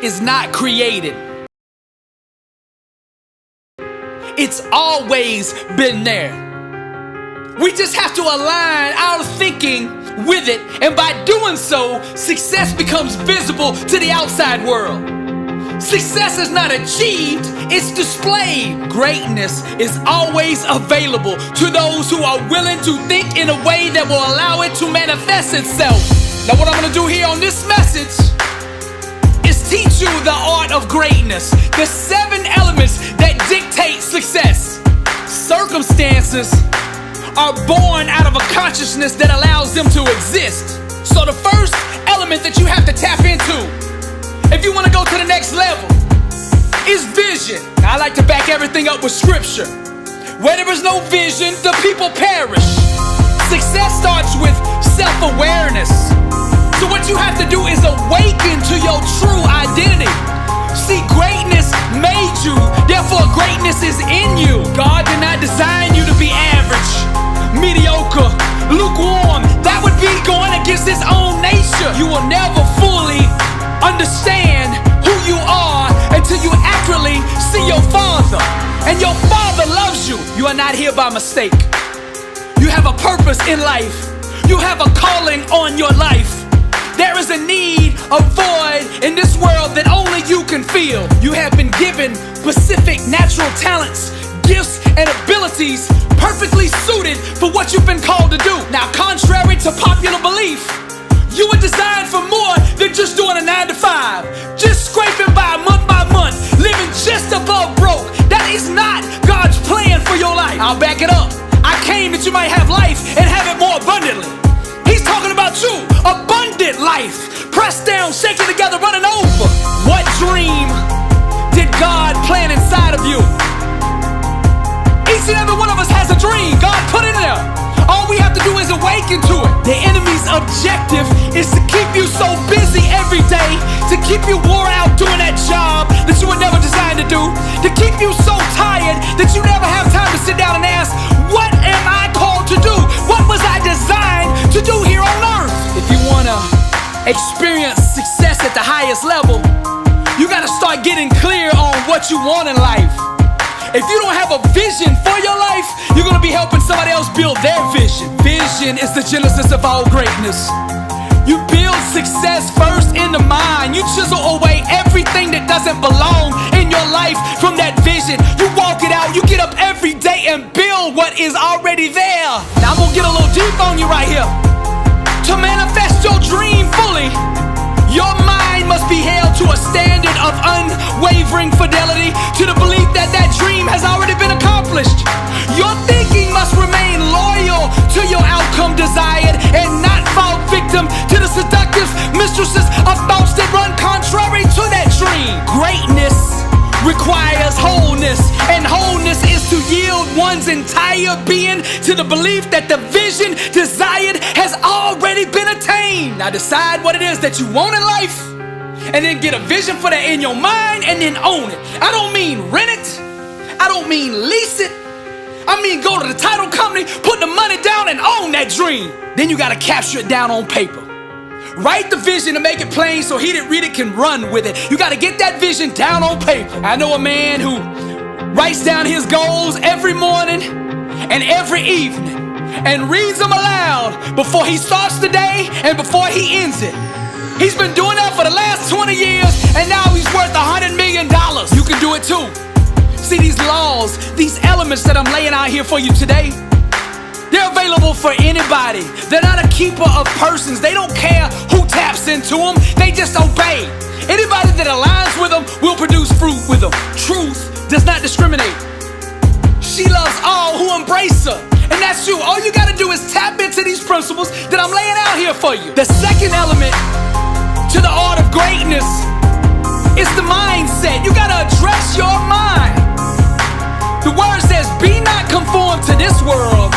is not created. It's always been there. We just have to align our thinking with it, and by doing so, success becomes visible to the outside world. Success is not achieved, it's displayed. Greatness is always available to those who are willing to think in a way that will allow it to manifest itself. Now, what I'm going to do here on this message is teach you the art of greatness, the 7 elements that dictate success. Circumstances are born out of a consciousness that allows them to exist. So the first element that you have to tap into, if you want to go to the next level, is vision. I like to back everything up with scripture. Where there is no vision, the people perish. Success starts with self-awareness. So what you have to do is awaken to your true identity. See, greatness made you, therefore greatness is in you. God did not design you to be average, mediocre, lukewarm. That would be going against his own nature. You will never fully understand who you are until you accurately see your Father. And your Father loves you. You are not here by mistake. You have a purpose in life. You have a calling on your life. There is a need, a void in this world that only you can fill. You have been given specific natural talents, gifts, and abilities perfectly suited for what you've been called to do. Now, contrary to popular belief, you were designed for more than just doing a 9-to-5, just scraping by month, living just above broke. That is not God's plan for your life. I'll back it up. I came that you might have life and have it more abundantly. He's talking about you, abundant life, pressed down, shaken together, running over. What dream did God plant inside of you? Each and every one of us has a dream. God put it there. All we have to do is awaken to it. The enemy's objective is to keep you so busy every day, to keep you wore out doing that job that you were never designed to do, to keep you so tired that you never have time to sit down and ask, what am I called to do? What was I designed to do here on earth? If you want to experience success at the highest level, you got to start getting clear on what you want in life. If you don't have a vision for your life, you're going to be helping somebody else build their vision. Vision is the genesis of all greatness. You build success first in the mind. You chisel away everything that doesn't belong in your life from that vision. You walk it out. You get up every day and build what is already there. Now I'm going to get a little deep on you right here. To manifest your dream fully, your mind must be held to a standard of unwavering fidelity to the belief that that dream has already been accomplished. Your thinking must remain loyal to your outcome desired and not fall victim to the seductive mistresses of thoughts that run contrary to that dream. Greatness requires wholeness, and wholeness is to yield one's entire being to the belief that the vision desired has already been attained. Now decide what it is that you want in life, and then get a vision for that in your mind, and then own it. I don't mean rent it, I don't mean lease it, I mean go to the title company, put the money down, and own that dream. Then you gotta capture it down on paper. Write the vision and make it plain so he that read it can run with it. You got to get that vision down on paper. I know a man who writes down his goals every morning and every evening and reads them aloud before he starts the day and before he ends it. He's been doing that for the last 20 years and now he's worth $100 million. You can do it too. See, these laws, these elements that I'm laying out here for you today, they're available for anybody. They're not a keeper of persons. They don't care who taps into them. They just obey. Anybody that aligns with them will produce fruit with them. Truth does not discriminate. She loves all who embrace her. And that's you. All you got to do is tap into these principles that I'm laying out here for you. The second element to the art of greatness is the mindset. You got to address your mind. The word says, be not conformed to this world,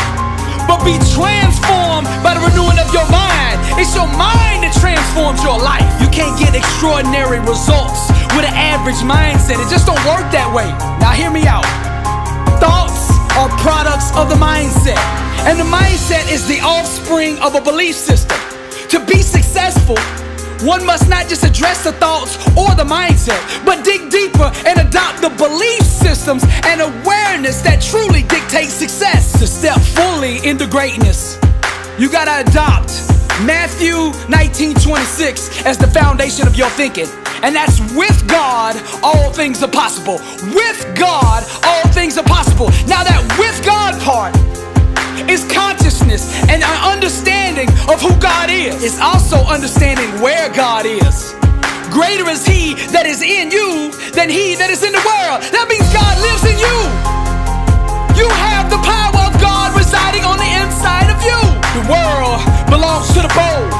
but be transformed by the renewing of your mind. It's your mind that transforms your life. You can't get extraordinary results with an average mindset. It just don't work that way. Now hear me out. Thoughts are products of the mindset, and the mindset is the offspring of a belief system. To be successful, One must not just address the thoughts or the mindset, but dig deeper and adopt the belief systems and awareness that truly dictate success. To step fully into greatness, you gotta adopt Matthew 19:26 as the foundation of your thinking. And that's with God, all things are possible. With God, all things are possible. Now that with God part is consciousness and an understanding of who God is. It's also understanding where God is. Greater is He that is in you than he that is in the world. That means God lives in you. You have the power of God residing on the inside of you. The world belongs to the bold.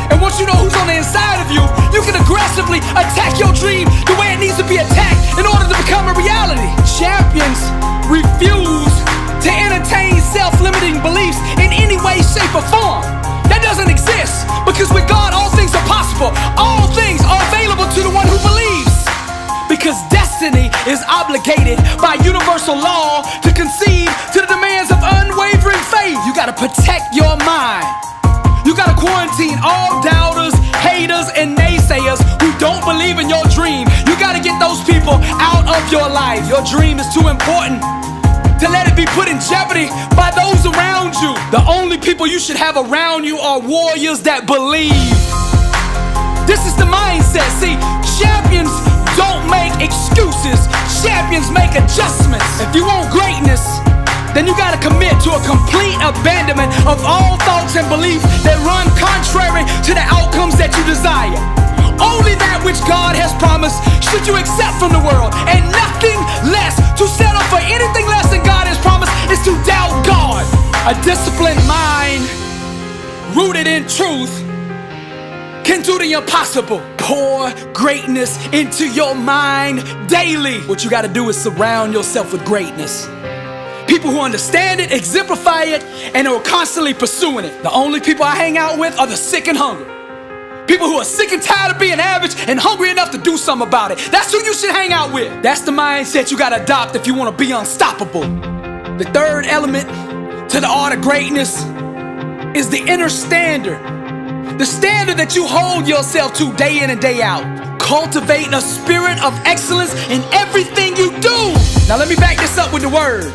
And once you know who's on the inside of you, you can aggressively attack your dream the way it needs to be attacked in order to become a reality. Champions refuse to entertain self-limiting beliefs in any way, shape, or form. That doesn't exist, because with God, all things are possible. All things are available to the one who believes. Because destiny is obligated by universal law to concede to the demands of unwavering faith. You gotta protect your mind. You gotta quarantine all doubters, haters, and naysayers who don't believe in your dream. You gotta get those people out of your life. Your dream is too important to let it be put in jeopardy by those around you. The only people you should have around you are warriors that believe. This is the mindset. See, champions don't make excuses. Champions make adjustments. If you want greatness, then you gotta commit to a complete abandonment of all thoughts and beliefs that run contrary to the outcomes that you desire. Only that which God has promised should you accept from the world, and nothing less. To settle for anything less than God has promised is to doubt God. A disciplined mind rooted in truth can do the impossible. Pour greatness into your mind daily. What you gotta do is surround yourself with greatness. People who understand it, exemplify it, and are constantly pursuing it. The only people I hang out with are the sick and hungry. People who are sick and tired of being average and hungry enough to do something about it. That's who you should hang out with. That's the mindset you gotta adopt if you wanna be unstoppable. The third element to the art of greatness is the inner standard. The standard that you hold yourself to day in and day out. Cultivate a spirit of excellence in everything you do. Now let me back this up with the word.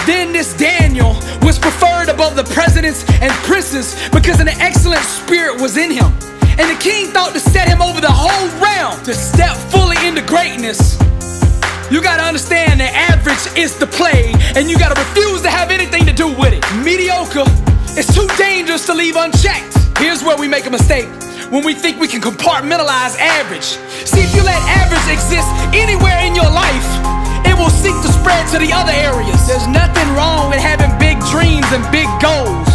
Then this Daniel was preferred above the presidents and princes because an excellent spirit was in him. And the king thought to set him over the whole realm. To step fully into greatness, you gotta understand that average is the plague, and you gotta refuse to have anything to do with it. Mediocre is too dangerous to leave unchecked. Here's where we make a mistake. When we think we can compartmentalize average. See, if you let average exist anywhere in your life, it will seek to spread to the other areas. There's nothing wrong with having big dreams and big goals.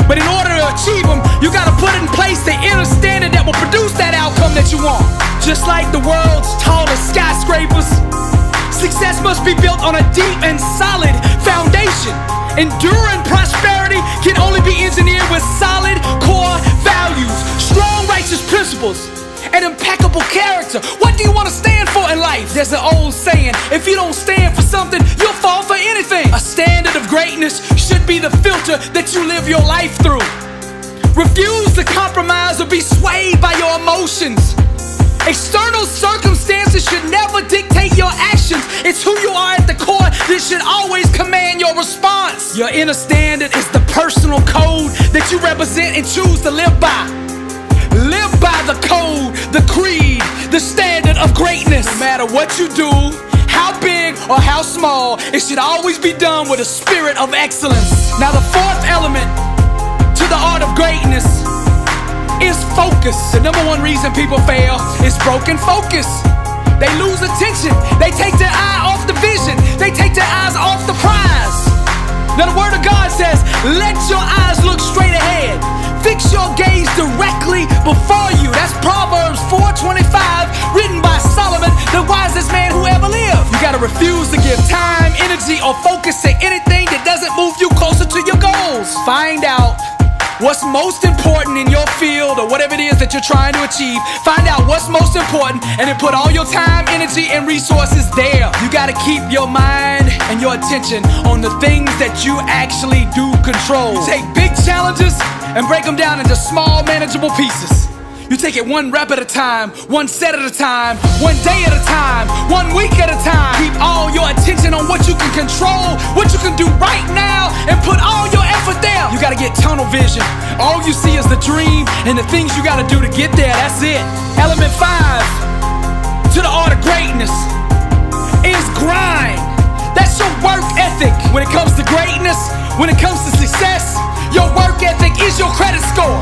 But in order to achieve them, you gotta put in place the inner standard that will produce that outcome that you want. Just like the world's tallest skyscrapers, success must be built on a deep and solid foundation. Enduring prosperity can only be engineered with solid core values, strong righteous principles, and impeccable character. What do you want to stand for in life? There's an old saying, if you don't stand for something, you'll fall for anything. A standard of greatness should be the filter that you live your life through. Refuse to compromise or be swayed by your emotions. External circumstances should never dictate your actions. It's who you are at the core that should always command your response. Your inner standard is the personal code that you represent and choose to live by. Live by the code, the creed, the standard of greatness. No matter what you do, how big or how small, it should always be done with a spirit of excellence. Now the fourth element to the art of greatness is focus. The number one reason people fail is broken focus. They lose attention. They take their eye off the vision. They take their eyes off the prize. Now the word of God says, let your eyes look straight ahead. Fix your gaze directly before you. That's Proverbs 4:25, written by Solomon, the wisest man who ever lived. You gotta refuse to give time, energy, or focus to anything that doesn't move you closer to your goals. Find out what's most important in your field or whatever it is that you're trying to achieve. Find out what's most important and then put all your time, energy, and resources there. You gotta keep your mind and your attention on the things that you actually do control. Take big challenges and break them down into small, manageable pieces. You take it one rep at a time, one set at a time, one day at a time, 1 week at a time. Keep all your attention on what you can control, what you can do right now, and put all your effort there. You gotta get tunnel vision. All you see is the dream and the things you gotta do to get there. That's it. Element 5 to the art of greatness is grind. That's your work ethic. When it comes to greatness, when it comes to success, your work ethic is your credit score.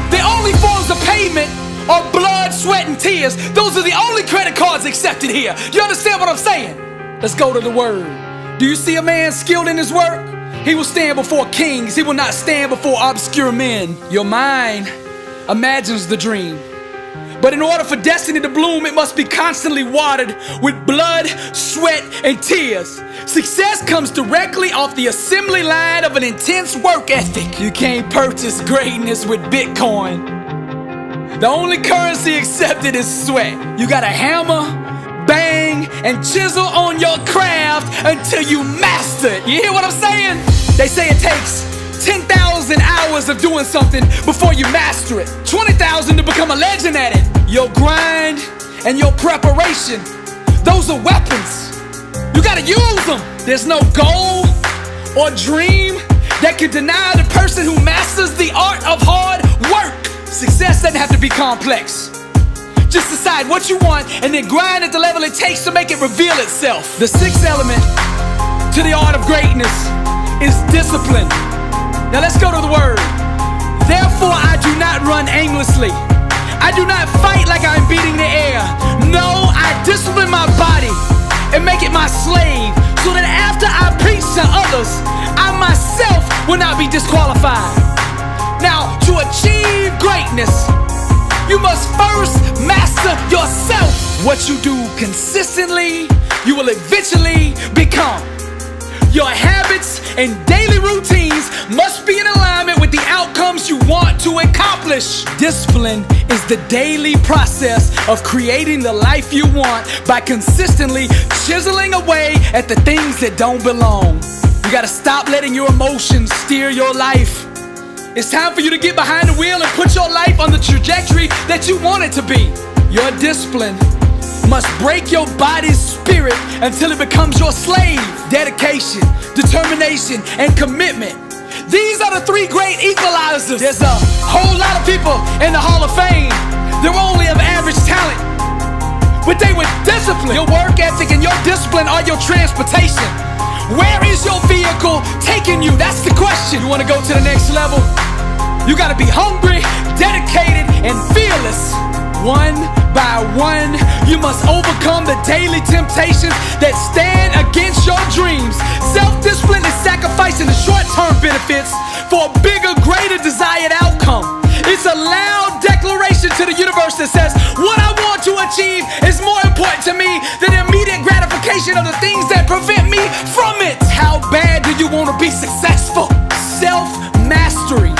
The only forms of payment are blood, sweat, and tears. Those are the only credit cards accepted here. You understand what I'm saying? Let's go to the word. Do you see a man skilled in his work? He will stand before kings. He will not stand before obscure men. Your mind imagines the dream. But in order for destiny to bloom, it must be constantly watered with blood, sweat, and tears. Success comes directly off the assembly line of an intense work ethic. You can't purchase greatness with Bitcoin. The only currency accepted is sweat. You gotta hammer, bang, and chisel on your craft until you master it. You hear what I'm saying? They say it takes 10,000 hours of doing something before you master it. 20,000 to become a legend at it. Your grind and your preparation, those are weapons. You gotta use them. There's no goal or dream that can deny the person who masters the art of hard work. Success doesn't have to be complex. Just decide what you want and then grind at the level it takes to make it reveal itself. The 6th element to the art of greatness is discipline. Now let's go to the word. Therefore I do not run aimlessly. I do not fight like I'm beating the air. No, I discipline my body and make it my slave, so that after I preach to others, I myself will not be disqualified. Now, to achieve greatness, you must first master yourself. What you do consistently, you will eventually become. Your habits and daily routines must be in alignment with the outcomes you want to accomplish. Discipline is the daily process of creating the life you want by consistently chiseling away at the things that don't belong. You gotta stop letting your emotions steer your life. It's time for you to get behind the wheel and put your life on the trajectory that you want it to be. Your discipline must break your body's spirit until it becomes your slave. Dedication, determination, and commitment. These are the 3 great equalizers. There's a whole lot of people in the Hall of Fame. They're only of average talent, but they were disciplined. Your work ethic and your discipline are your transportation. Where is your vehicle taking you? That's the question. You want to go to the next level? You got to be hungry, dedicated, and fearless. One by one, you must overcome the daily temptations that stand against your dreams. Self-discipline is sacrificing the short-term benefits for a bigger, greater desired outcome. It's a loud declaration to the universe that says, what I want to achieve is more important to me than the immediate gratification of the things that prevent me from it. How bad do you want to be successful? Self-mastery,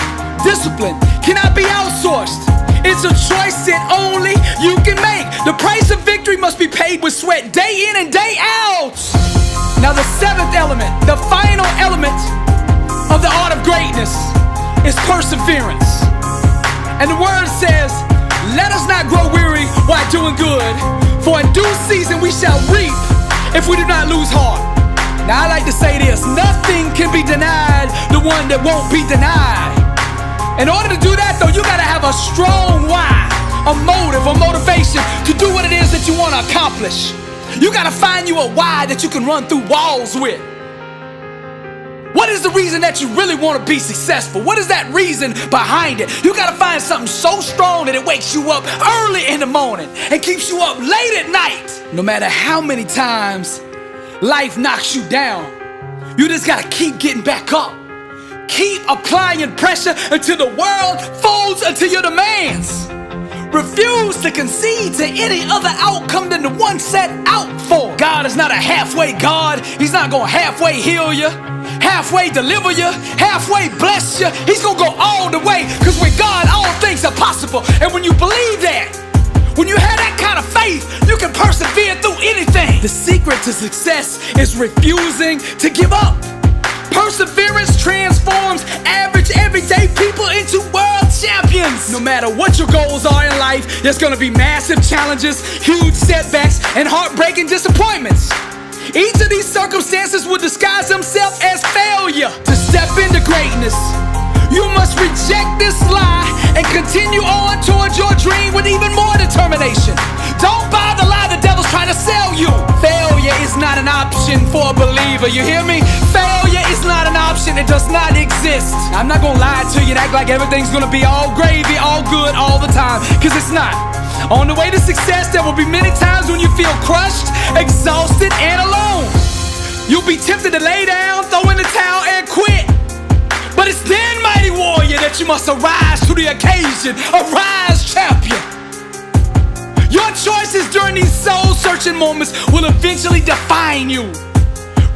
discipline cannot be outsourced. It's a choice that only you can make. The price of victory must be paid with sweat day in and day out. Now the 7th element, the final element of the art of greatness is perseverance. And the word says, let us not grow weary while doing good, for in due season we shall reap if we do not lose heart. Now I like to say this, nothing can be denied the one that won't be denied. In order to do that though, you gotta have a strong why, a motive, a motivation to do what it is that you want to accomplish. You gotta find you a why that you can run through walls with. What is the reason that you really want to be successful? What is that reason behind it? You gotta find something so strong that it wakes you up early in the morning and keeps you up late at night. No matter how many times life knocks you down, you just gotta keep getting back up. Keep applying pressure until the world folds unto your demands. Refuse to concede to any other outcome than the one set out for. God is not a halfway God. He's not gonna halfway heal you, halfway deliver you, halfway bless you. He's gonna go all the way, because with God all things are possible. And when you believe that, when you have that kind of faith, you can persevere through anything. The secret to success is refusing to give up. Perseverance transforms average, everyday people into world champions. No matter what your goals are in life, there's gonna be massive challenges, huge setbacks, and heartbreaking disappointments. Each of these circumstances will disguise themselves as failure. To step into greatness, you must reject this lie and continue on towards your dream with even more determination. Don't buy the lie the devil's trying to sell you. Failure is not an option for a believer, you hear me? Failure is not an option, it does not exist. I'm not gonna lie to you and act like everything's gonna be all gravy, all good, all the time, cause it's not. On the way to success, there will be many times when you feel crushed, exhausted, and alone. You'll be tempted to lay down, throw in the towel, and quit. But it's then, mighty warrior, that you must arise to the occasion. Arise, champion. Your choices during these soul-searching moments will eventually define you.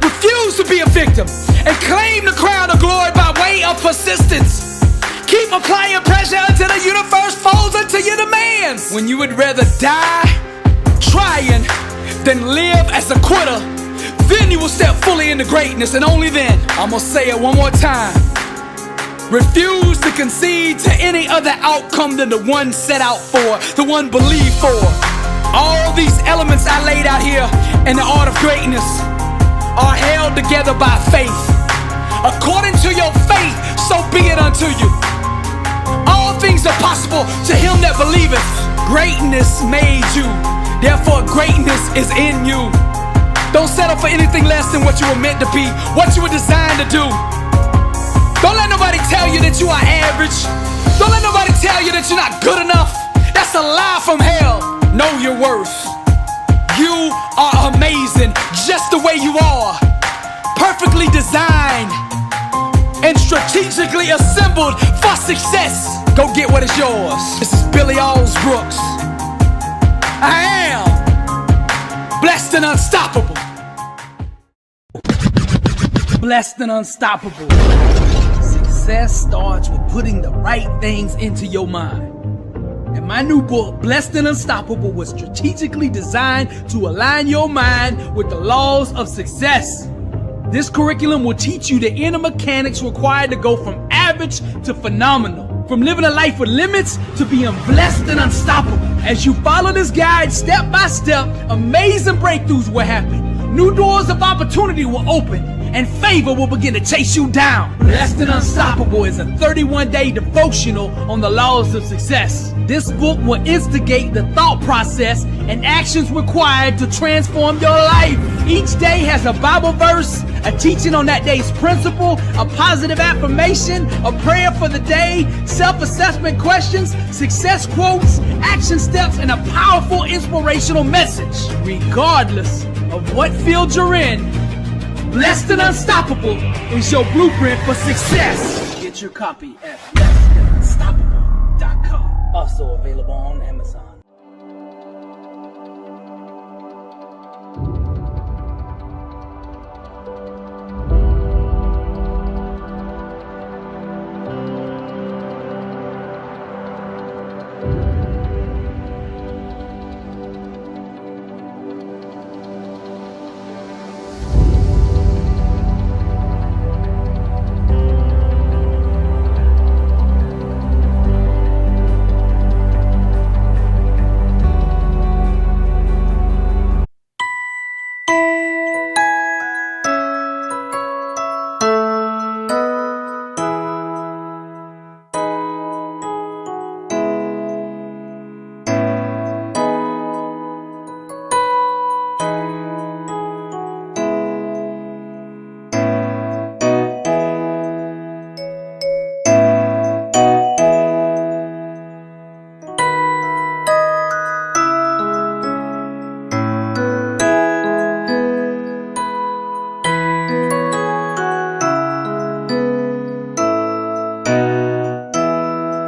Refuse to be a victim and claim the crown of glory by way of persistence. Keep applying pressure until the universe folds into your demands. When you would rather die trying than live as a quitter, then you will step fully into greatness, and only then. I'm gonna say it one more time. Refuse to concede to any other outcome than the one set out for, the one believed for. All these elements I laid out here in the art of greatness are held together by faith. According to your faith, so be it unto you. All things are possible to him that believeth. Greatness made you, therefore greatness is in you. Don't settle for anything less than what you were meant to be, what you were designed to do. Don't let nobody tell you that you are average. Don't let nobody tell you that you're not good enough. That's a lie from hell. Know your worth. You are amazing just the way you are. Perfectly designed and strategically assembled for success. Go get what is yours. This is Billy Alsbrooks. I am blessed and unstoppable. Blessed and unstoppable. Success starts with putting the right things into your mind. And my new book, Blessed and Unstoppable, was strategically designed to align your mind with the laws of success. This curriculum will teach you the inner mechanics required to go from average to phenomenal, from living a life with limits to being blessed and unstoppable. As you follow this guide step by step, amazing breakthroughs will happen. New doors of opportunity will open, and favor will begin to chase you down. Blessed and Unstoppable is a 31-day devotional on the laws of success. This book will instigate the thought process and actions required to transform your life. Each day has a Bible verse, a teaching on that day's principle, a positive affirmation, a prayer for the day, self-assessment questions, success quotes, action steps, and a powerful inspirational message. Regardless of what field you're in, Blessed and Unstoppable is your blueprint for success. Get your copy at blessedandunstoppable.com. Also available on Amazon.